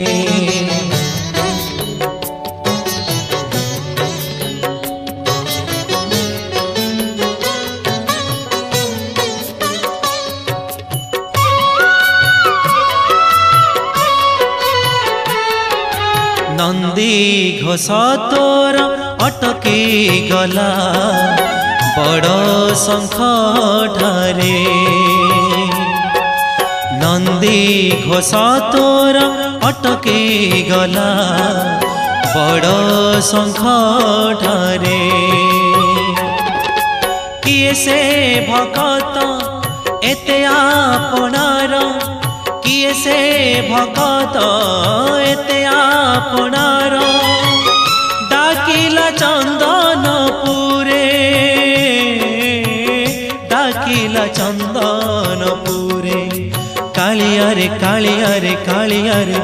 नंदी घोष तोर अटकी गला बड़ शंख ठारे। नंदी घोष तोर अटकी गला बड़ शंख ठारे। किए से भगत एते आपणार, किए से भगत एते आपणार। डाकिला चंदनपुरे, डाकिला चंदनपुरे। कालिया रे कालिया रे कालिया रे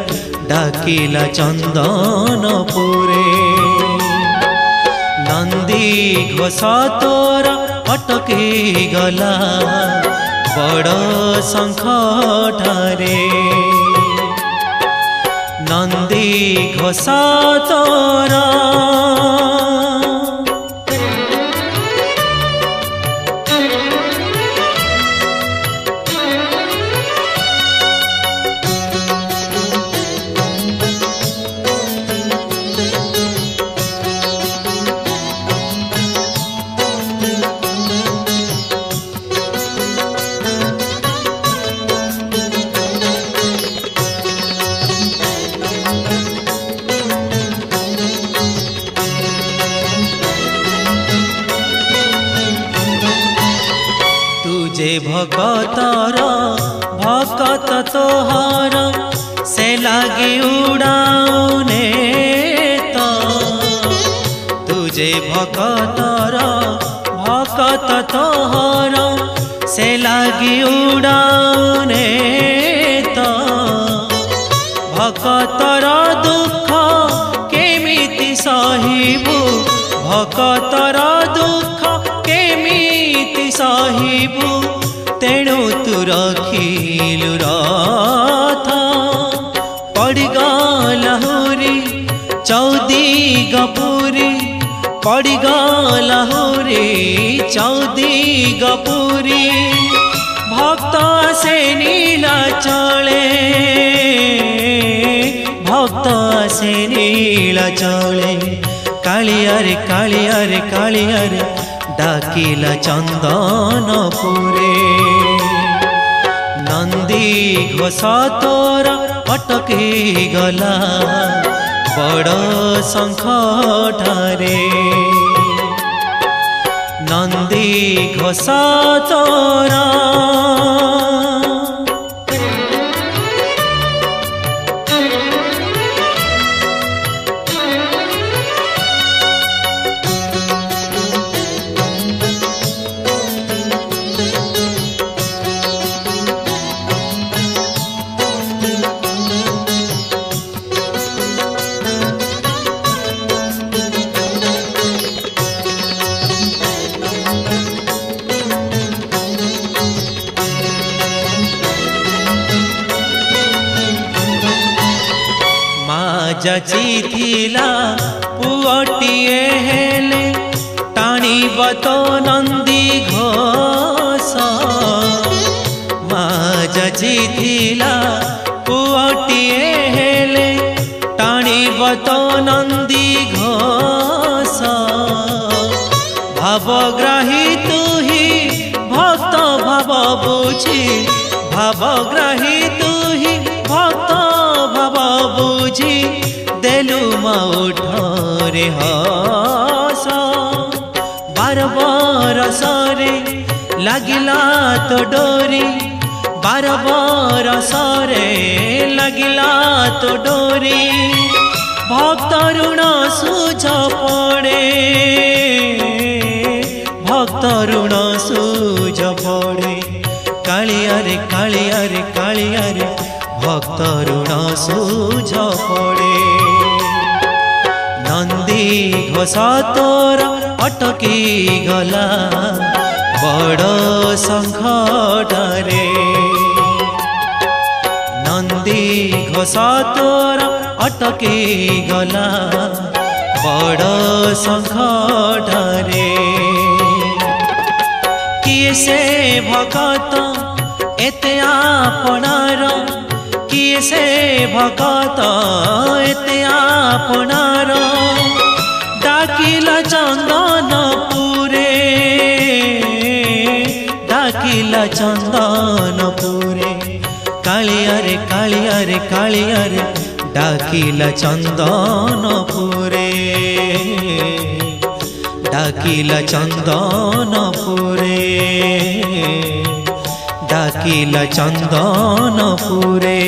डाकिला चंदनपुरे। नंदी घोष तोर अटकी गला बड़ शंख ठारे। नंदी घोष तोर तुझे भगतर भगत तोहर से लागे उड़ाने तो। तुझे भगतर भगत तोहर से लागे उड़ाने तो। भगतर दुख केमिति सहिबु, भगतर दुख केमिति सहिबु। तेणु तू रखिलु रथ पड़गला हुरी चौदिगपुरी। पड़गला हुरी चौदिगपुरी। भक्त से नीलाचले, भक्त से नीलाचले। कालिया रे कालिया रे कालिया रे डाकिला चंदनपुरे। नंदी घोष तोर अटकी गला बड़ शंख ठारे। नंदी घोष तोर जाचिथिला पुअटिए हेले टाणीब तो नंदी घोष। माँ जाचिथिला पुअटिए हेले टाणीब तो नंदी घोष। भावग्राही तू ही भक्त भाव बुझी, भावग्राही तू ही भक्त भाव बुझी। देलु मौठरे हस बार बरसरे लागिला तो डोरी। बार बरसरे लागिला तो डोरी। भक्त ऋण सुझ पड़े, भक्त ऋण सुझ पड़े। कालिया रे कालिया रे कालिया रे भक्त ऋण सुझ पड़े। नंदी घोष तोर अटकी गला बड़ शंख ठारे। नंदी घोष तोर अटकी गला बड़ संकटरे किए से भगत एते आपणार किए से भगत एते आपणार डाकिला चंदनपुरे डाकिला चंदनपुरे कालिया रे कालिया रे कालिया रे डाकिला चंदनपुरे डाकिला चंदनपुरे डाकिला चंदनपुरे।